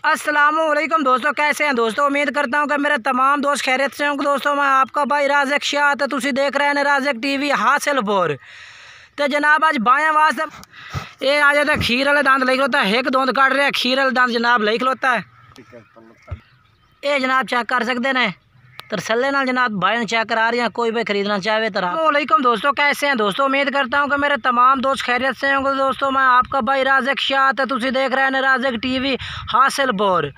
अस्सलामुअलैकुम दोस्तों, कैसे हैं दोस्तों। उम्मीद करता हूं कि मेरे तमाम दोस्त खैरियत से होंगे। दोस्तों मैं आपका भाई राज़िक शाह तो तुसी देख रहे हैं राज़िक टीवी हासिलपुर। तो जनाब आज बायां वास्ते ये आ जाता खीर वाले दांत लिख होता है, एक दोंद काट रहे खीर वाले दांत जनाब लिख होता है। ये जनाब चेक कर सकते हैं तरसले नाल जनाब भाई चेक करा रही हैं, कोई भी खरीदना चाहे तो। अस्सलामुअलैकुम दोस्तों, कैसे हैं दोस्तों। उम्मीद करता हूं कि मेरे तमाम दोस्त खैरियत से होंगे। दोस्तों मैं आपका भाई राज़िक शाह तो तुसी देख रहे हैं राज़िक टीवी हासिलपुर।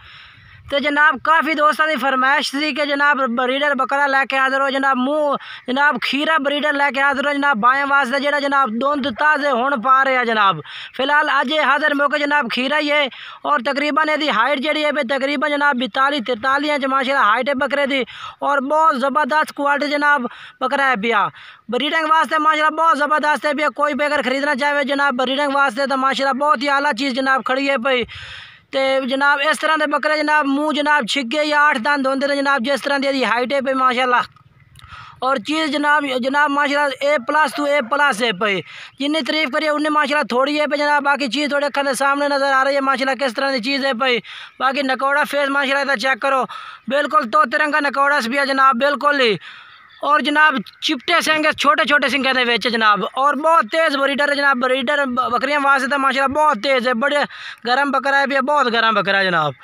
तो जनाब काफ़ी दोस्तों की फरमाइश थी कि जनाब ब्रीडर बकरा लैके हाजिर हो। जनाब मुँह जनाब खीरा ब्रीडर लैके हाजिर हो जनाब बाएं वास्ते जेड़ा जनाब दुंध ताज़े होने पा रहे हैं जनाब। फिलहाल अज हाजिर मौके जनाब खीरा ही है और तकरीबन यदि हाइट जी है तकरीबन जनाब 42-43 इंच माशाल्लाह हाइट है बकरे की और बहुत ज़बरदस्त क्वालिटी जनाब बकरा है पिया। ब्रीडिंग वास्ते माशाल्लाह बहुत ज़बरदस्त है पिया। कोई भी अगर ख़रीदना चाहे जनाब ब्रीडिंग वास्ते तो माशाल्लाह बहुत ही आला चीज़ जनाब खड़ी है पई। तो जनाब इस तरह के बकरे जनाब मुँह जनाब छिगे या 8 दांत होंगे ने जनाब, जिस तरह की हाइट है पे माशाल्लाह। और चीज़ जनाब माशाल्लाह A+ है पे। जितनी तारीफ़ करिए उन्नी माशाल्लाह थोड़ी है पे जनाब। बाकी चीज़ थोड़े अखा के सामने नज़र आ रही है माशाल्लाह किस तरह की चीज़ है पे। बाकी नकौड़ा फेस माशाल्लाह चेक करो, बिल्कुल तोते रंग का नकौड़ा भी है जनाब, बिल्कुल ही। और जनाब चिपटे सिंह छोटे छोटे सिंह के विच जनाब, और बहुत तेज़ ब्रीडर है जनाब। ब्रीडर बकरियां वास्ते तो माशाल्लाह बहुत तेज़ है, बड़े गर्म बकरा है भी, बहुत गर्म बकरा है जनाब।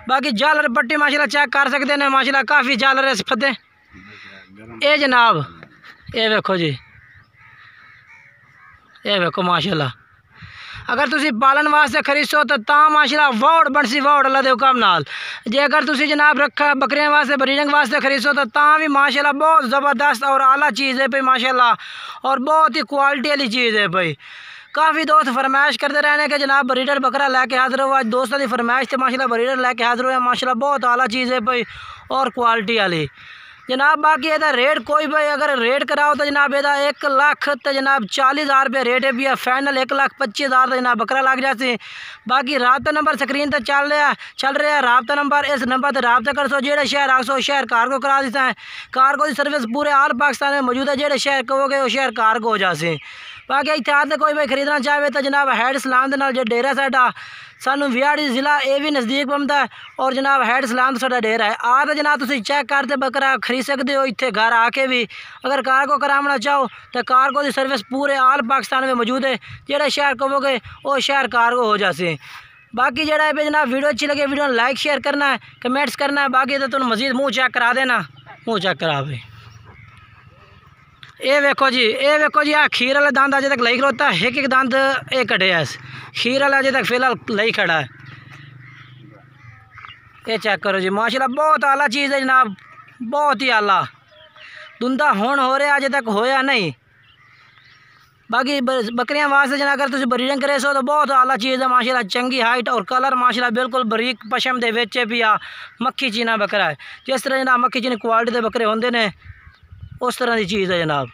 बाकी झालर पट्टी माशाल्लाह चेक कर सकते हैं माशाल्लाह, काफ़ी झालर फते ये जनाब। ये वेखो जी, ये वेखो माशाल्लाह। अगर तुसी पालन वास्ते खरीदो तो माशाल्लाह वोड़ बनसी वोड़ अल्लाह दे हुक्म नाल। जे अगर तुसी जनाब रखा बकरियां वास्ते ब्रीडिंग वास्ते खरीदो तो भी माशाल्लाह बहुत ज़बरदस्त और आला चीज़ है भाई माशाल्लाह, और बहुत ही क्वालिटी वाली चीज़ है भाई। काफ़ी दोस्त फरमाइश करते रहने के जनाब ब्रीडर बकरा लैके हाजिर हुआ। दोस्तों की फरमाइश थे माशाल्लाह ब्रीडर लैके हाजिर हुआ माशाल्लाह, बहुत आला चीज़ है भाई और क्वालिटी वाली जनाब। बाकी यदा रेट कोई भाई अगर रेट कराओ तो जनाब यदा 1 लाख तो जनाब 40,000 रुपये रेट है भैया। फाइनल 1,25,000 जनाब बकरा लग जाती। बाकी राबता नंबर स्क्रीन पर चल रहा है राबता नंबर, इस नंबर पर राबता कर सो। जेड़े शहर आसो शहर कार्गो करा देता है। कार्गो की सर्विस पूरे ऑल पाकिस्तान में मौजूद है। जेड़े शहर कहोगे वो शहर कार्गो हो जासे। बाकी इतने आते कोई भाई खरीदना चाहे तो जनाब हैड सलाम के नाल जो डेरा साडा सानू विहाड़ी ज़िला ये भी नज़दीक बनता है, और जनाब हैड सलाम तो साडा डेरा है। आ तो जनाब तुम चेक करते बकरा खरीद सकते हो इतने घर आके भी। अगर कार्गो करावना चाहो तो कार्गो की सर्विस पूरे ऑल पाकिस्तान में मौजूद है। जेड़ा शहर कहोगे वो शहर कार्गो हो जासे। बाकी जेड़ा है जनाब वीडियो अच्छी लगे वीडियो लाइक शेयर करना है, कमेंट्स करना है। बाकी तो तुम मजीद मुँह चेक करा देना, मुँह चेक करा भाई। ये वेखो जी, ये वेखो जी, आ खीर वाला दांत अजे तक लई खड़ोता है। एक दांत ये कटे है, खीर वाला अजे तक फिलहाल लई खड़ा है। ये चेक करो जी माशाल्लाह बहुत आला चीज़ है जनाब, बहुत ही आला। दुंदा हुण हो रहा अजे तक होया नहीं। बाकी बकरियां वास्ते जनाब अगर तुम ब्रीडिंग करे सो तो बहुत आला चीज़ है माशाल्लाह। चंगी हाइट और कलर माशाल्लाह बिल्कुल बरीक पशम दे विच पिया मक्खी चीना बकरा है। जिस तरह जनाब मक्खी चीनी क्वालिटी के बकरे होंगे ने उस तरह की चीज़ है जनाब।